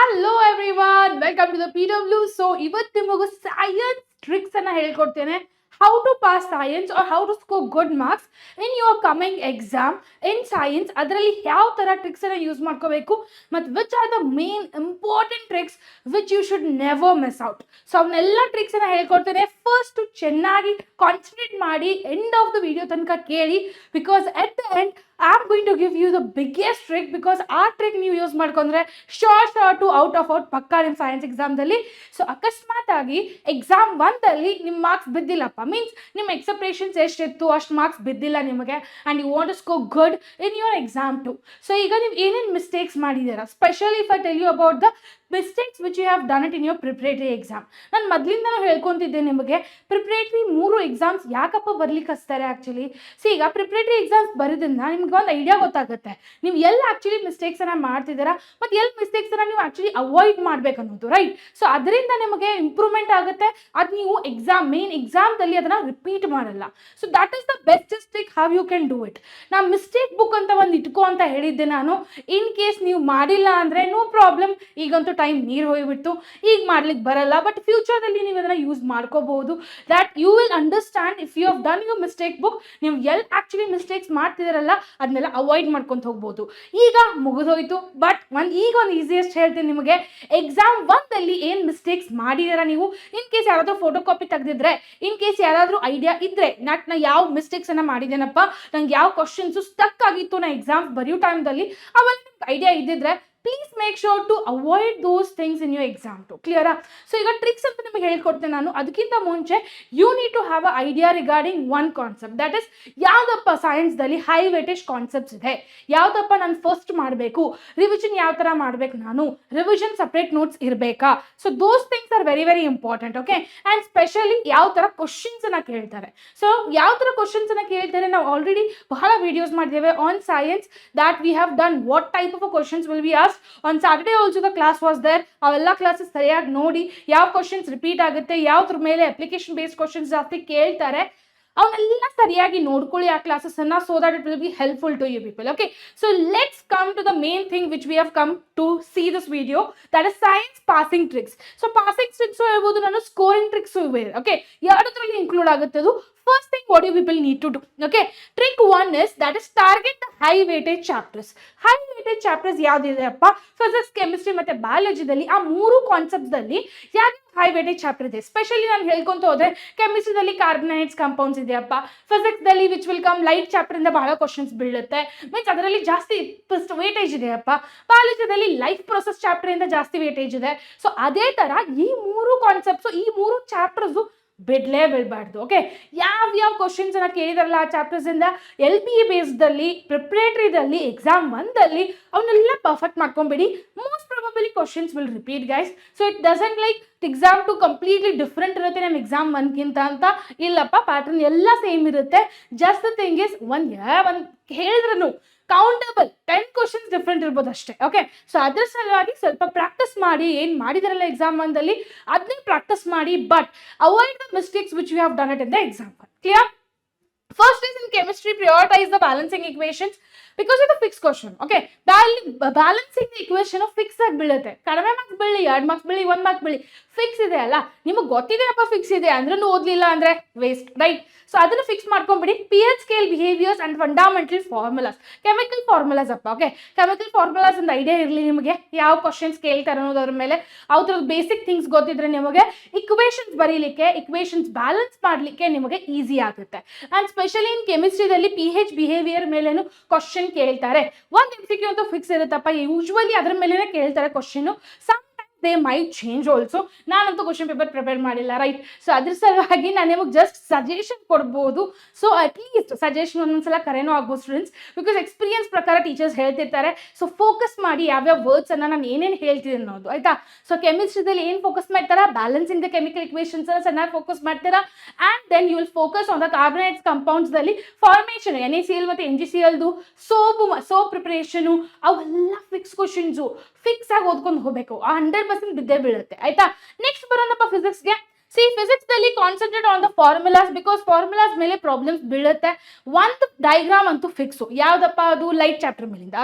Hello everyone, welcome to the PW. So ಇವತ್ತು ನಿಮಗೆ science tricks ಅನ್ನ ಹೇಳ್ಕೊಡ್ತೇನೆ. How to pass science or how to score good marks in your coming exam in science. ಅದರಲ್ಲಿ ಯಾವ ತರ tricks ಅನ್ನ use ಮಾಡ್ಕೋಬೇಕು ಮತ್ತು which are the main important tricks which you should never miss out. So ಅವನ್ನೆಲ್ಲ tricks ಅನ್ನ ಹೇಳ್ಕೊಡ್ತೇನೆ. First ಚೆನ್ನಾಗಿ ಕಾನ್ಸಂಟ್ರೇಟ್ ಮಾಡಿ ಎಂಡ್ ಆಫ್ ದ ವಿಡಿಯೋ ತನಕ ಕೇಳಿ, because at the end I am going to give you the biggest trick. Because ಆ trick ನೀವು use ಮಾಡ್ಕೊಂಡ್ರೆ sure to out of out ಪಕ್ಕಾ ನಿಮ್ಮ ಸೈನ್ಸ್ ಎಕ್ಸಾಮ್ದಲ್ಲಿ. ಸೊ ಅಕಸ್ಮಾತ್ ಆಗಿ ಎಕ್ಸಾಮ್ 1ದಲ್ಲಿ ನಿಮ್ಮ ಮಾರ್ಕ್ಸ್ ಬಿದ್ದಿಲ್ಲಪ್ಪ, ಮೀನ್ಸ್ ನಿಮ್ಮ ಎಕ್ಸೆಪ್ಟೇಷನ್ಸ್ ಎಷ್ಟಿತ್ತು ಅಷ್ಟು ಮಾರ್ಕ್ಸ್ ಬಿದ್ದಿಲ್ಲ ನಿಮಗೆ, and you want to score good in your exam 2. So ಈಗ ನೀವು ಏನೇನು ಮಿಸ್ಟೇಕ್ಸ್ ಮಾಡಿದ್ದೀರಾ, specially if I tell you about the mistakes which you have done it in your preparatory exam. ನಾನು ಮೊದಲಿಂದನೂ ಹೇಳ್ಕೊತಿದ್ದೆ ನಿಮಗೆ, ಪ್ರಿಪ್ರೇಟರಿ 3 ಎಕ್ಸಾಮ್ಸ್ ಯಾಕಪ್ಪ ಬರ್ಲಿಕ್ಕೆ ಹಚ್ತಾರೆ ಆ್ಯಕ್ಚುಲಿ. ಸಿ ಈಗ ಪ್ರಿಪ್ರೇಟರಿ ಎಕ್ಸಾಮ್ಸ್ ಬರೋದ್ರಿಂದ ನಿಮ್ಗೆ ಒಂದು ಐಡಿಯಾ ಗೊತ್ತಾಗುತ್ತೆ ನೀವು ಎಲ್ಲಿ ಆ್ಯಕ್ಚುಲಿ ಮಿಸ್ಟೇಕ್ಸನ್ನು ಮಾಡ್ತಿದ್ದೀರಾ ಮತ್ತು ಎಲ್ಲಿ ಮಿಸ್ಟೇಕ್ಸನ್ನು ನೀವು ಆ್ಯಕ್ಚುಲಿ ಅವಾಯ್ಡ್ ಮಾಡಬೇಕು ಅನ್ನೋದು, ರೈಟ್. ಸೊ ಅದರಿಂದ ನಿಮಗೆ ಇಂಪ್ರೂವ್ಮೆಂಟ್ ಆಗುತ್ತೆ. ಅದು ನೀವು ಮೇನ್ ಎಕ್ಸಾಮ್ದಲ್ಲಿ ಅದನ್ನು ರಿಪೀಟ್ ಮಾಡಲ್ಲ. So that is the bestest trick how you can do it. ನಾ ಮಿಸ್ಟೇಕ್ ಬುಕ್ ಅಂತ ಒಂದು ಇಟ್ಕೋ ಅಂತ ಹೇಳಿದ್ದೆ ನಾನು. ಇನ್ ಕೇಸ್ ನೀವು ಮಾಡಿಲ್ಲ ಅಂದರೆ ನೋ ಪ್ರಾಬ್ಲಮ್, ಈಗಂತೂ ಟೈಮ್ ನೀರು ಹೋಗಿಬಿಟ್ಟು ಈಗ ಮಾಡ್ಲಿಕ್ಕೆ ಬರಲ್ಲ, ಬಟ್ ಫ್ಯೂಚರ್ದಲ್ಲಿ ನೀವು ಅದನ್ನು ಯೂಸ್ ಮಾಡ್ಕೋಬಹುದು. That you will understand if you have done your mistake book, ನೀವು ಎಲ್ಲಿ ಆ್ಯಕ್ಚುಲಿ ಮಿಸ್ಟೇಕ್ಸ್ ಮಾಡ್ತಿದಾರಲ್ಲ ಅದನ್ನೆಲ್ಲ ಅವಾಯ್ಡ್ ಮಾಡ್ಕೊಂತ ಹೋಗ್ಬೋದು. ಈಗ ಮುಗಿದೋಯ್ತು, ಬಟ್ ಈಗ ಒಂದು ಈಸಿಯೆಸ್ಟ್ ಹೇಳ್ತೀನಿ ನಿಮಗೆ. ಎಕ್ಸಾಮ್ 1ದಲ್ಲಿ ಏನು ಮಿಸ್ಟೇಕ್ಸ್ ಮಾಡಿದಾರ ನೀವು, ಇನ್ ಕೇಸ್ ಯಾರಾದರೂ ಫೋಟೋ ಕಾಪಿ ತೆಗೆದಿದ್ರೆ, ಇನ್ ಕೇಸ್ ಯಾರಾದರೂ ಐಡಿಯಾ ಇದ್ರೆ ನಾ ಯಾವ ಮಿಸ್ಟೇಕ್ಸನ್ನು ಮಾಡಿದ್ದೇನಪ್ಪ, ನಂಗೆ ಯಾವ ಕ್ವಶನ್ಸು ಸ್ಟಕ್ ಆಗಿತ್ತು ನಾ ಎಕ್ಸಾಮ್ ಬರೆಯೋ ಟೈಮ್ದಲ್ಲಿ, ಅವೆಲ್ಲ ನಿಮ್ಗೆ ಐಡಿಯಾ ಇದ್ದಿದ್ರೆ please make sure to avoid those things in your exam too. ಕ್ಲಿಯರಾ? ಸೊ ಈಗ ಟ್ರಿಕ್ಸ್ ಅಂತ ನಿಮಗೆ ಹೇಳ್ಕೊಡ್ತೇನೆ ನಾನು. ಅದಕ್ಕಿಂತ ಮುಂಚೆ you need to have a idea regarding one concept, that is ಯಾವುದಪ್ಪ ಸೈನ್ಸ್ದಲ್ಲಿ ಹೈ ವೇಟೇಜ್ ಕಾನ್ಸೆಪ್ಟ್ಸ್ ಇದೆ, ಯಾವುದಪ್ಪ ನಾನು ಫಸ್ಟ್ ಮಾಡಬೇಕು, ರಿವಿಷನ್ ಯಾವ ಥರ ಮಾಡಬೇಕು, ನಾನು ರಿವಿಷನ್ ಸಪ್ರೇಟ್ ನೋಟ್ಸ್ ಇರಬೇಕಾ. So those things are very very important. Okay, and specially ಯಾವ ಥರ ಕ್ವಶನ್ಸನ್ನು ಕೇಳ್ತಾರೆ. ಸೊ ಯಾವ ಥರ ಕ್ವಶನ್ಸನ್ನು ಕೇಳ್ತಾರೆ, ನಾವು ಆಲ್ರೆಡಿ ಬಹಳ ವಿಡಿಯೋಸ್ ಮಾಡಿದ್ದೇವೆ on science, that we have done what type of questions will be asked. On Saturday also the class was there. ಅವೆಲ್ಲ ಕ್ಲಾಸಸ್ ಸರಿಯಾಗಿ ನೋಡಿ ಯಾವ ಕ್ವಶನ್ಸ್ ರಿಪೀಟ್ ಆಗುತ್ತೆ, ಯಾವ್ದ್ರ ಮೇಲೆ ಅಪ್ಲಿಕೇಶನ್ ಬೇಸ್ಡ್ ಕ್ವಶನ್ಸ್ ಜಾಸ್ತಿ ಕೇಳ್ತಾರೆ, ಅವನ್ನೆಲ್ಲ ಸರಿಯಾಗಿ ನೋಡ್ಕೊಳ್ಳಿ ಆ ಕ್ಲಾಸಸ್ ಅನ್ನ, so that it will be helpful to you people. Okay, so let's come to the main thing which we have come to see this video, that is science passing tricks. So passing tricks ಹೇಳ್ಬೋದು, ನಾನು scoring tricks ಇವೆ. Okay, ಎರಡರಲ್ಲಿ include ಆಗುತ್ತೆ ಅದು. First thing what you people need to do, okay, trick 1 is that is target the high weightage chapters. High weightage chapters ಯಾವ್ದಿದೆ ಅಪ್ಪ, physics, chemistry ಮತ್ತೆ ಬಯಾಲಜಿದಲ್ಲಿ ಆ 3 ಕಾನ್ಸೆಪ್ಟ್ಸ್ದಲ್ಲಿ ಯಾವ್ದು ಹೈ ವೇಟೇಜ್ ಚಾಪ್ಟರ್ ಇದೆ. ಸ್ಪೆಷಲಿ ನಾನು ಹೇಳ್ಕೊಂತ ಹೋದ್ರೆ ಕೆಮಿಸ್ಟ್ರಿದಲ್ಲಿ ಕಾರ್ಬನೇಟ್ಸ್ ಕಾಂಪೌಂಡ್ಸ್ ಇದೆಯಪ್ಪ, ಫಿಸಿಕ್ಸ್ದಲ್ಲಿ which will come light chapter ಇಂದ ಬಹಳ ಕ್ವಶನ್ಸ್ ಬೀಳುತ್ತೆ, ಮೀನ್ಸ್ ಅದರಲ್ಲಿ ಜಾಸ್ತಿ ವೇಟೇಜ್ ಇದೆಯಪ್ಪ. ಬಯಾಲಜಿದಲ್ಲಿ ಲೈಫ್ ಪ್ರೊಸೆಸ್ ಚಾಪ್ಟರ್ ಇಂದ ಜಾಸ್ತಿ ವೇಟೇಜ್ ಇದೆ. ಸೊ ಅದೇ ತರ ಈ 3 ಕಾನ್ಸೆಪ್ಟ್ಸ್, ಈ 3 ಚಾಪ್ಟರ್ಸು ಬಿಡ್ಲೇ ಬಿಡಬಾರ್ದು. ಓಕೆ, ಯಾವ ಕ್ವಶನ್ಸ್ ಅನ್ನ ಕೇಳಿದಾರಲ್ಲ ಆ ಚಾಪ್ಟರ್ಸ್ ಇಂದ LPA ಬೇಸ್ದಲ್ಲಿ, ಪ್ರಿಪ್ರೇಟರಿದಲ್ಲಿ, ಎಕ್ಸಾಮ್ 1ದಲ್ಲಿ ಅವನ್ನೆಲ್ಲ ಪರ್ಫೆಕ್ಟ್ ಮಾಡ್ಕೊಂಬಿಡಿ. Most probably questions will repeat guys. So it doesn't like exam 2 completely different ಇರುತ್ತೆ ನಮ್ಮ ಎಕ್ಸಾಮ್ 1ಗಿಂತ ಅಂತ. ಇಲ್ಲಪ್ಪ, ಪ್ಯಾಟರ್ನ್ ಎಲ್ಲ ಸೇಮ್ ಇರುತ್ತೆ. ಜಸ್ಟ್ ದ ಥಿಂಗ್ ಇಸ್ ಒಂದು ಹೇಳಿದ್ರು ಕೌಂಟಬಲ್ 10 ಕ್ವಶನ್ಸ್ ಡಿಫ್ರೆಂಟ್ ಇರ್ಬೋದು ಅಷ್ಟೇ. ಓಕೆ, ಸೊ ಅದ್ರ ಸಲುವಾಗಿ ಸ್ವಲ್ಪ ಪ್ರಾಕ್ಟೀಸ್ ಮಾಡಿ, ಏನು ಮಾಡಿದಾರಲ್ಲ ಎಕ್ಸಾಮ್ 1ದಲ್ಲಿ ಅದನ್ನೇ ಪ್ರಾಕ್ಟೀಸ್ ಮಾಡಿ, but avoid the mistakes which you have done it in the exam. Clear? First is in chemistry, prioritize the balancing equations because it's a fixed question. Okay, balancing the equation fix ಆಗಿ ಬೀಳುತ್ತೆ. ಕಡಿಮೆ marks ಬೀಳಿ, 2 marks ಬೀಳಿ, 1 mark ಬೀಳಿ, fix ಇದೆ ಅಲ್ಲ. ನಿಮಗೆ ಗೊತ್ತಿದೆ ಅಪ್ಪ fix ಇದೆ ಅಂದ್ರೆ ಓದಲಿಲ್ಲ ಅಂದ್ರೆ ವೇಸ್ಟ್, ರೈಟ್. ಸೊ ಅದನ್ನು ಫಿಕ್ಸ್ ಮಾಡ್ಕೊಂಬಿಡಿ. pH scale, behaviours and fundamental formulas, chemical formulas ಅಪ್ಪ. ಓಕೆ, ಕೆಮಿಕಲ್ ಫಾರ್ಮುಲಾಸ್ ಒಂದು ಐಡಿಯಾ ಇರಲಿ ನಿಮಗೆ, ಯಾವ ಕ್ವಶನ್ಸ್ ಕೇಳ್ತಾರೆ ಅನ್ನೋದ್ರ ಮೇಲೆ ಅವ್ರ ಬೇಸಿಕ್ ಥಿಂಗ್ಸ್ ಗೊತ್ತಿದ್ರೆ ನಿಮಗೆ ಇಕ್ವೇಷನ್ಸ್ ಬರೀಲಿಕ್ಕೆ, ಇಕ್ವೇಷನ್ಸ್ ಬ್ಯಾಲೆನ್ಸ್ ಮಾಡಲಿಕ್ಕೆ ನಿಮಗೆ ಈಸಿ ಆಗುತ್ತೆ. ಆ್ಯಂಡ್ ಸ್ಪೆಷಲಿ ಇನ್ ಕೆಮಿಸ್ಟ್ರಿದಲ್ಲಿ pH ಬಿಹೇವಿಯರ್ ಮೇಲೇನು ಕ್ವಶನ್ ಕೇಳ್ತಾರೆ. ಒಂದು MCQ ಅಂತೂ ಫಿಕ್ಸ್ ಇರುತ್ತಪ್ಪ, ಯೂಶ್ವಲಿ ಅದ್ರ ಮೇಲೇ ಕೇಳ್ತಾರೆ question. They might change also. ನಾನಂತೂ ಕ್ವಶನ್ ಪೇಪರ್ ಪ್ರಿಪೇರ್ ಮಾಡಿಲ್ಲ, ರೈಟ್. ಸೊ ಅದ್ರ ಸಲುವಾಗಿ ನಾನು ನಿಮಗೆ ಜಸ್ಟ್ ಸಜೆಷನ್ ಕೊಡ್ಬೋದು. ಸೊ ಅಟ್ಲೀಸ್ಟ್ ಸಜೆಷನ್ ಒಂದೊಂದ್ಸಲ ಕರೆನೂ ಆಗ್ಬೋದು ಸ್ಟೂಡೆಂಟ್ಸ್, ಬಿಕಾಸ್ ಎಕ್ಸ್ಪೀರಿಯನ್ಸ್ ಪ್ರಕಾರ ಟೀಚರ್ಸ್ ಹೇಳ್ತಿರ್ತಾರೆ. ಸೊ ಫೋಕಸ್ ಮಾಡಿ ಯಾವ್ಯಾವ ವರ್ಡ್ಸನ್ನು ನಾನು ಏನೇನು ಹೇಳ್ತೀನಿ ಅನ್ನೋದು, ಆಯಿತಾ. ಸೊ ಕೆಮಿಸ್ಟ್ರಿದಲ್ಲಿ ಏನು ಫೋಕಸ್ ಮಾಡ್ತಾರಾ, ಬ್ಯಾಲೆನ್ಸಿಂಗ್ ದ ಕೆಮಿಕಲ್ ಇಕ್ವೇಷನ್ಸ್ ಚೆನ್ನಾಗಿ ಫೋಕಸ್ ಮಾಡ್ತೀರಾ. And then you will focus on the carbonates ಕಂಪೌಂಡ್ಸ್ದಲ್ಲಿ ಫಾರ್ಮೇಷನ್, NaCl ಮತ್ತು NGClದು ಸೋಪ್ ಪ್ರಿಪರೇಷನು, ಅವೆಲ್ಲ ಫಿಕ್ಸ್ ಕ್ವಶನ್ಸು. ಫಿಕ್ಸ್ ಆಗಿ ಓದ್ಕೊಂಡು ಹೋಗಬೇಕು, 100% ಬಿದ್ದೇ ಬೀಳುತ್ತೆ, ಆಯ್ತಾ. ನೆಕ್ಸ್ಟ್ ಬರೋಣಪ್ಪ ಫಿಸಿಕ್ಸ್ಗೆ. ಸಿ ಫಿಸಿಕ್ಸ್ ದಲ್ಲಿ concentrate on the formulas because formulas ಮೇಲೆ ಪ್ರಾಬ್ಲಮ್ಸ್ ಬೀಳುತ್ತೆ. ಒಂದು ಡೈಗ್ರಾಮ್ ಅಂತೂ ಫಿಕ್ಸ್, ಯಾವ್ದಪ್ಪ ಅದು ಲೈಟ್ ಚಾಪ್ಟರ್ ಮೇಲಿಂದ.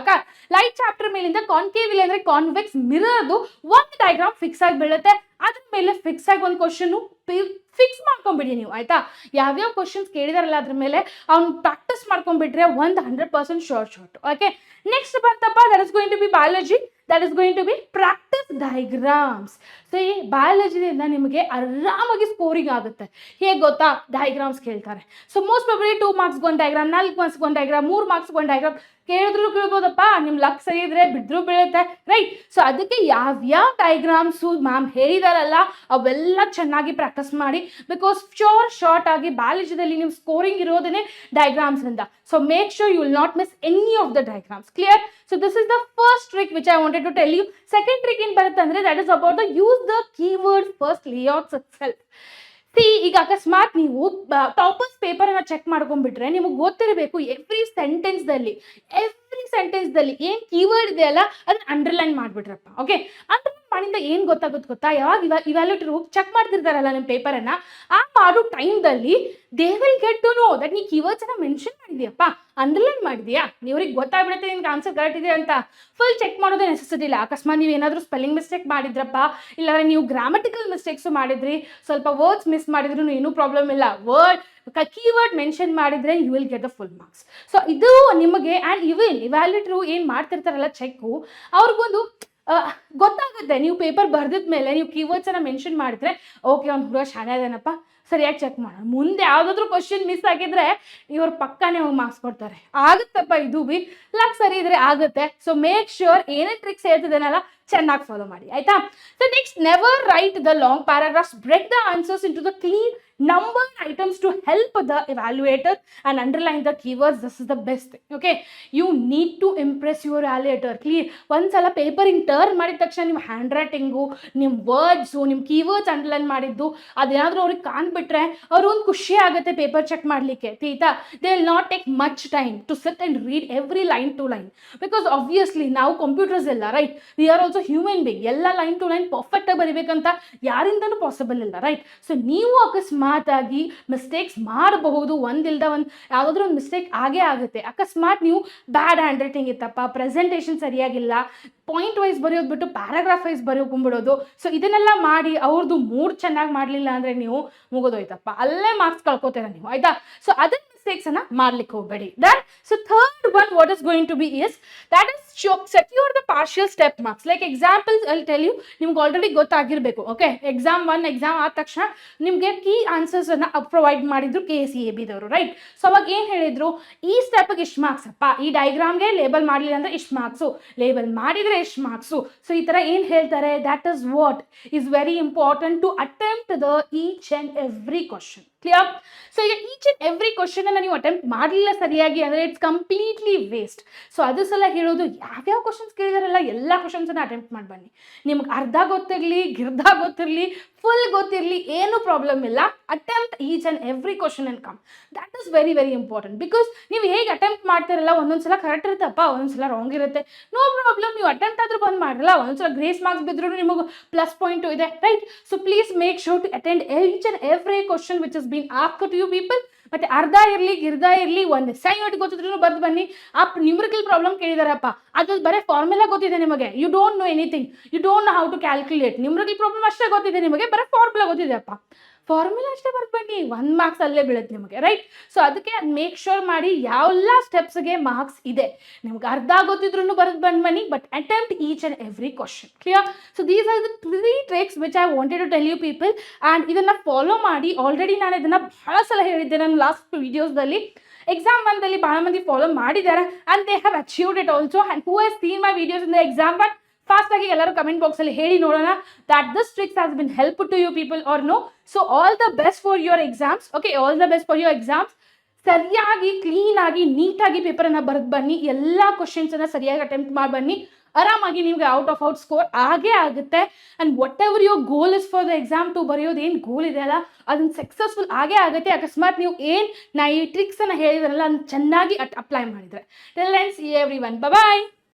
ಲೈಟ್ ಚಾಪ್ಟರ್ ಮೇಲಿಂದ ಕಾನ್ಕೇವ್ ಇಲ್ಲ ಅಂದ್ರೆ ಕಾನ್ವೆಕ್ಸ್ ಮಿರರ್ದು ಒಂದು ಡೈಗ್ರಾಮ್ ಫಿಕ್ಸ್ ಆಗಿ ಬೀಳುತ್ತೆ. ಅದ್ರ ಮೇಲೆ ಫಿಕ್ಸ್ ಆಗಿ ಒಂದು ಕ್ವಶನ್ ಫಿಕ್ಸ್ ಮಾಡ್ಕೊಂಡ್ಬಿಡಿ ನೀವು, ಆಯ್ತಾ. ಯಾವ್ಯಾವ ಕ್ವಶನ್ಸ್ ಕೇಳಿದಾರಲ್ಲ ಅದ್ರ ಮೇಲೆ ಅವ್ನು ಪ್ರಾಕ್ಟೀಸ್ ಮಾಡ್ಕೊಂಡ್ಬಿಟ್ರೆ 100% ಶೋರ್ಟ್. ಓಕೆ, ನೆಕ್ಸ್ಟ್ ಬಂತಪ್ಪ, that is going to be biology. That is going to be practice diagrams. So ಈ ಬಯಾಲಜಿದಿಂದ ನಿಮಗೆ ಆರಾಮಾಗಿ ಸ್ಕೋರಿಂಗ್ ಆಗುತ್ತೆ. ಹೇಗೆ ಗೊತ್ತಾ, ಡಯಾಗ್ರಾಮ್ಸ್ ಕೇಳ್ತಾರೆ. ಸೊ ಮೋಸ್ಟ್ ಪ್ರಾಬಬ್ಲಿ 2 ಮಾರ್ಕ್ಸ್ಗೆ ಒಂದು ಡಯಾಗ್ರಾಮ್, 4 ಮಾರ್ಕ್ಸ್ಗೆ ಒಂದು ಡಯಾಗ್ರಾಮ್, 3 ಮಾರ್ಕ್ಸ್ಗೆ ಒಂದು ಡಯಾಗ್ರಾಮ್ ಕೇಳಿದ್ರು ಕೇಳ್ಬೋದಪ್ಪ, ನಿಮ್ಮ ಲಕ್ ಸರಿ ಇದ್ರೆ ಬಿದ್ರು ಬೀಳುತ್ತೆ, ರೈಟ್. ಸೊ ಅದಕ್ಕೆ ಯಾವ್ಯಾವ ಡಯಾಗ್ರಾಮ್ಸು ಮ್ಯಾಮ್ ಹೇಳಿದಾರಲ್ಲ ಅವೆಲ್ಲ ಚೆನ್ನಾಗಿ ಪ್ರಾಕ್ಟೀಸ್ ಮಾಡಿ ಬಿಕಾಸ್ ಶಾರ್ಟ್ ಆಗಿ ಬಯಾಲಜಿದಲ್ಲಿ ನಿಮ್ಮ ಸ್ಕೋರಿಂಗ್ ಇರೋದೇ ಡಯಾಗ್ರಾಮ್ಸ್ ಇಂದ. So make sure you will not miss any of the diagrams. Clear? So this is the first trick which I wanted to tell you. Second trick ಏನ್ ಬರುತ್ತೆ ಅಂದ್ರೆ that is about the use the keyword first layouts itself. See ಈಗ ಅಕಸ್ಮಾತ್ ನೀವು toppers paper ಅನ್ನ check ಮಾಡ್ಕೊಂಡ್ಬಿಟ್ರೆ ನಿಮಗೆ ಗೊತ್ತಿರಬೇಕು ಎವ್ರಿ ಸೆಂಟೆನ್ಸ್ ದಲ್ಲಿ ಏನ್ ಕೀವರ್ಡ್ ಇದೆಯಲ್ಲ ಅದನ್ನ ಅಂಡರ್ಲೈನ್ ಮಾಡ್ಬಿಟ್ರಪ್ಪ. ಓಕೆ, ಅಂಡರ್ಲೈನ್ ಮಾಡಿಂದ ಏನ್ ಗೊತ್ತಾ, ಯಾವಾಗ ಇವ್ಯಾಲ್ಯೂಟರ್ ಚೆಕ್ ಮಾಡ್ತಿರ್ತಾರಲ್ಲ ನಿಮ್ಮ ಪೇಪರ್ ಅನ್ನ, ಆ ಮಾಡೋ ಟೈಮ್ದಲ್ಲಿ they will get to know that ನೀ ಕೀವರ್ಡ್ಸ್ ಅನ್ನ ಮೆನ್ಷನ್ ಮಾಡಿದ್ಯಪ್ಪ, ಅಂಡರ್ಲೈನ್ ಮಾಡಿದ್ಯಾ, ನೀವ್ರಿಗೆ ಗೊತ್ತಾಗ್ಬಿಡುತ್ತೆ ನಿಮ್ಗೆ ಆನ್ಸರ್ ಕರೆಕ್ಟ್ ಇದೆ ಅಂತ. ಫುಲ್ ಚೆಕ್ ಮಾಡೋದೇ ನೆಸೆಸಿಟಿ ಇಲ್ಲ. ಅಕಸ್ಮಾತ್ ನೀವು ಏನಾದರೂ ಸ್ಪೆಲ್ಲಿಂಗ್ ಮಿಸ್ಟೇಕ್ ಮಾಡಿದ್ರಪ್ಪ, ಇಲ್ಲಾಂದ್ರೆ ನೀವು ಗ್ರಾಮಟಿಕಲ್ ಮಿಸ್ಟೇಕ್ಸ್ ಮಾಡಿದ್ರಿ, ಸ್ವಲ್ಪ ವರ್ಡ್ಸ್ ಮಿಸ್ ಮಾಡಿದ್ರು ಏನೂ ಪ್ರಾಬ್ಲಮ್ ಇಲ್ಲ. ಕೀವರ್ಡ್ ಮೆನ್ಷನ್ ಮಾಡಿದ್ರೆ you will get the full marks. So ಇದು ನಿಮಗೆ ಆ್ಯಂಡ್ ಇವನ್ ಇವ್ಯಾಲ್ಯೂಟರು ಏನು ಮಾಡ್ತಿರ್ತಾರಲ್ಲ ಚೆಕ್ಕು, ಅವ್ರಿಗೊಂದು ಗೊತ್ತಾಗುತ್ತೆ. ನೀವು ಪೇಪರ್ ಬರ್ದಿದ ಮೇಲೆ ನೀವು ಕೀವರ್ಡ್ಸ್ ಅನ್ನ ಮೆನ್ಷನ್ ಮಾಡಿದ್ರೆ ಓಕೆ ಅವ್ನು ಹುಡುಗ ಶಾಣೆ ಅದೇನಪ್ಪ, ಸರಿಯಾಗಿ ಚೆಕ್ ಮಾಡೋಣ. ಮುಂದೆ ಯಾವುದಾದ್ರೂ ಕ್ವಶನ್ ಮಿಸ್ ಆಗಿದ್ರೆ ಇವ್ರು ಪಕ್ಕಾನೇ ಹೋಗಿ ಮಾರ್ಕ್ಸ್ ಕೊಡ್ತಾರೆ. ಆಗುತ್ತಪ್ಪ, ಇದು ಬಿ ಲಕ್ ಸರಿ ಇದ್ರೆ ಆಗುತ್ತೆ. ಸೊ ಮೇಕ್ ಶ್ಯೂರ್ ಏನೇ ಟ್ರಿಕ್ಸ್ ಹೇಳ್ತಿದ್ದೇನಲ್ಲ ಚೆನ್ನಾಗಿ ಫಾಲೋ ಮಾಡಿ, ಆಯ್ತಾ. So next, never write the long paragraphs, break the answers into the clean number items to help the evaluator and underline the keywords. This is the best thing. Okay, you need to impress your evaluator. Clear? ಒಂದ್ಸಲ paper ಹಿಂಗೆ turn ಮಾಡಿದ ತಕ್ಷಣ ನಿಮ್ಮ hand writing, ನಿಮ್ಮ words, ನಿಮ್ಮ keywords underline ಮಾಡಿದ್ದು ಅದೇನಾದರೂ ಅವ್ರಿಗೆ ಕಾಣ್ಬಿಟ್ರೆ ಅವ್ರಿಗೊಂದು ಖುಷಿ ಆಗುತ್ತೆ ಪೇಪರ್ ಚೆಕ್ ಮಾಡಲಿಕ್ಕೆ. ಆಯ್ತಾ? They will not take much time to sit and read every line to line because obviously ನಾವು ಕಂಪ್ಯೂಟರ್ಸ್ ಎಲ್ಲ, right, we are also human being. ಎಲ್ಲ ಲೈನ್ ಟು ಲೈನ್ ಪರ್ಫೆಕ್ಟಾಗಿ ಬರೀಬೇಕಂತ ಯಾರಿಂದನೂ ಪಾಸಿಬಲ್ ಇಲ್ಲ, ರೈಟ್. ಸೊ ನೀವು ಅಕಸ್ಮಾತ್ ಆಗಿ ಮಿಸ್ಟೇಕ್ಸ್ ಮಾಡಬಹುದು, ಒಂದಿಲ್ದ ಒಂದು ಯಾವುದಾದ್ರೂ ಒಂದು ಮಿಸ್ಟೇಕ್ ಆಗೇ ಆಗುತ್ತೆ. ಅಕಸ್ಮಾತ್ ನೀವು ಬ್ಯಾಡ್ ಹ್ಯಾಂಡ್ ರೈಟಿಂಗ್ ಇತ್ತಪ್ಪ, ಪ್ರೆಸೆಂಟೇಷನ್ ಸರಿಯಾಗಿಲ್ಲ, ಪಾಯಿಂಟ್ ವೈಸ್ ಬರೆಯೋದು ಬಿಟ್ಟು ಪ್ಯಾರಾಗ್ರಾಫ್ ವೈಸ್ ಬರೆಯೋಕೊಂಡ್ಬಿಡೋದು, ಸೊ ಇದನ್ನೆಲ್ಲ ಮಾಡಿ ಅವ್ರದ್ದು ಮೂಡ್ ಚೆನ್ನಾಗಿ ಮಾಡಲಿಲ್ಲ ಅಂದರೆ ನೀವು ಮುಗಿದೋಯ್ತಪ್ಪ, ಅಲ್ಲೇ ಮಾರ್ಕ್ಸ್ ಕಳ್ಕೊತೀರ ನೀವು, ಆಯ್ತಾ. ಸೊ ಅದನ್ನ ಮಿಸ್ಟೇಕ್ಸ್ ಅನ್ನ ಮಾಡ್ಲಿಕ್ಕೆ ಹೋಗಬೇಡಿ. That so third one what is going to be is that is secure the partial step marks. Like examples I tell you, ನಿಮ್ಗೆ ಆಲ್ರೆಡಿ ಗೊತ್ತಾಗಿರ್ಬೇಕು. ಓಕೆ, ಎಕ್ಸಾಮ್ ಆದ ತಕ್ಷಣ ನಿಮಗೆ ಕೀ ಆನ್ಸರ್ಸ್ ಅನ್ನ ಪ್ರೊವೈಡ್ ಮಾಡಿದ್ರು KCAB ದವರು, ರೈಟ್. ಸೊ ಅವಾಗ ಏನ್ ಹೇಳಿದ್ರು, ಈ ಸ್ಟೆಪ್ಗೆ ಇಷ್ಟು ಮಾರ್ಕ್ಸ್ ಅಪ್ಪ, ಈ ಡಯಾಗ್ರಾಮ್ಗೆ ಲೇಬಲ್ ಮಾಡಲಿಲ್ಲ ಅಂದ್ರೆ ಇಷ್ಟು ಮಾರ್ಕ್ಸು, ಲೇಬಲ್ ಮಾಡಿದ್ರೆ ಎಷ್ಟು ಮಾರ್ಕ್ಸು. ಸೊ ಈ ತರ ಏನ್ ಹೇಳ್ತಾರೆ, that is what is very important to attempt the each and every question. Clear? So ಈಗ ಈಚ್ ಅಂಡ್ ಎವ್ರಿ ಕ್ವಶನ್ ಅನ್ನ ನೀವು ಅಟೆಂಪ್ಟ್ ಮಾಡಲಿಲ್ಲ ಸರಿಯಾಗಿ ಅಂದ್ರೆ ಇಟ್ಸ್ ಕಂಪ್ಲೀಟ್ಲಿ ವೇಸ್ಟ್. ಸೊ ಅದು ಸಲ ಹೇಳೋದು, ಯಾವ್ಯಾವ ಕ್ವಶನ್ಸ್ ಕೇಳಿದಾರಲ್ಲ ಎಲ್ಲ ಕ್ವಶನ್ಸ್ ಅನ್ನ ಅಟೆಂಪ್ಟ್ ಮಾಡಿ ಬನ್ನಿ. ನಿಮ್ಗೆ ಅರ್ಧ ಗೊತ್ತಿರಲಿ, ಗೊತ್ತಿರಲಿ, ಫುಲ್ ಗೊತ್ತಿರಲಿ, ಏನು ಪ್ರಾಬ್ಲಮ್ ಇಲ್ಲ. Attempt each and every question and come. That is very very important because ನೀವು ಹೇಗೆ ಅಟೆಂಪ್ಟ್ ಮಾಡ್ತಿರಲ್ಲ, ಒಂದೊಂದ್ಸಲ ಕರೆಕ್ಟ್ ಇರುತ್ತಪ್ಪ, ಒಂದೊಂದ್ಸಲ ರಾಂಗ್ ಇರುತ್ತೆ, ನೋ ಪ್ರಾಬ್ಲಮ್. ನೀವು ಅಟೆಂಪ್ಟ್ ಆದ್ರೂ ಬಂದ್ ಮಾಡಿರಲ್ಲ, ಒಂದೊಂದ್ಸಲ ಗ್ರೇಸ್ ಮಾರ್ಕ್ಸ್ ಬಿದ್ರೂ ನಿಮಗೆ ಪ್ಲಸ್ ಪಾಯಿಂಟ್ ಇದೆ, right. So please make sure to attend each and every question which is been asked to you people. ಮತ್ತೆ ಅರ್ಧ ಇರಲಿ ಒಂದು ಸೈಡ್ ಗೊತ್ತಿದ್ರು ಬರ್ದು ಬನ್ನಿ. ಆ ನ್ಯೂಮರಿಕಲ್ ಪ್ರಾಬ್ಲಮ್ ಕೇಳಿದಾರಪ್ಪ, ಅದು ಬರೀ ಫಾರ್ಮುಲಾ ಗೊತ್ತಿದೆ ನಿಮಗೆ, you don't know anything, you don't know how to calculate. Numerical problem ಅಷ್ಟೇ ಗೊತ್ತಿದೆ ನಿಮಗೆ, ಬರೀ ಫಾರ್ಮುಲಾ ಗೊತ್ತಿದೆಯಪ್ಪ, ಫಾರ್ಮುಲಾ ಅಷ್ಟೇ ಬರ್ದು ಬನ್ನಿ, 1 ಮಾರ್ಕ್ಸ್ ಅಲ್ಲೇ ಬೀಳುತ್ತೆ ನಿಮಗೆ, ರೈಟ್. ಸೊ ಅದಕ್ಕೆ ಮೇಕ್ ಶೋರ್ ಮಾಡಿ ಯಾವೆಲ್ಲ ಸ್ಟೆಪ್ಸ್ಗೆ ಮಾರ್ಕ್ಸ್ ಇದೆ. ನಿಮ್ಗೆ ಅರ್ಧ ಗೊತ್ತಿದ್ರು ಬರೆದು ಬನ್ನಿ, but attempt each and every question. Clear? So these are the 3 tricks which I wanted to tell you people and ಇದನ್ನು ಫಾಲೋ ಮಾಡಿ. ಆಲ್ರೆಡಿ ನಾನು ಇದನ್ನು ಬಹಳ ಸಲ ಹೇಳಿದ್ದೆ ನನ್ನ ಲಾಸ್ಟ್ ವಿಡಿಯೋಸ್ದಲ್ಲಿ. ಎಕ್ಸಾಮ್ 1ದಲ್ಲಿ ಬಹಳ ಮಂದಿ ಫಾಲೋ ಮಾಡಿದ್ದಾರೆ and they have achieved it also. And who has seen my videos in the exam 1 fast ಆಗಿ ಎಲ್ಲರೂ ಕಮೆಂಟ್ ಬಾಕ್ಸ್ ಅಲ್ಲಿ ಹೇಳಿ ನೋಡೋಣ that this tricks has been help to you people or no. So all the best for your exams. Okay, all the best for your exams. ಸರಿಯಾಗಿ clean ಆಗಿ ನೀಟಾಗಿ ಪೇಪರನ್ನು ಬರೆದು ಬನ್ನಿ, ಎಲ್ಲ ಕ್ವಶನ್ಸನ್ನು ಸರಿಯಾಗಿ ಅಟೆಂಪ್ಟ್ ಮಾಡಿ ಬನ್ನಿ. ಆರಾಮಾಗಿ ನಿಮಗೆ ಔಟ್ ಸ್ಕೋರ್ ಆಗೇ ಆಗುತ್ತೆ. And whatever your goal is for the exam to ಬರೆಯೋದು ಏನು ಗೋಲ್ ಇದೆ ಅಲ್ಲ ಅದನ್ನು ಸಕ್ಸಸ್ಫುಲ್ ಆಗೇ ಆಗುತ್ತೆ. ಅಕಸ್ಮಾತ್ ನೀವು ನಾ ಈ ಟ್ರಿಕ್ಸನ್ನು ಹೇಳಿದ್ರಲ್ಲ ಅದನ್ನು ಚೆನ್ನಾಗಿ ಅಪ್ಲೈ ಮಾಡಿದರೆ. Till then see everyone, bye ಬಾಯ್.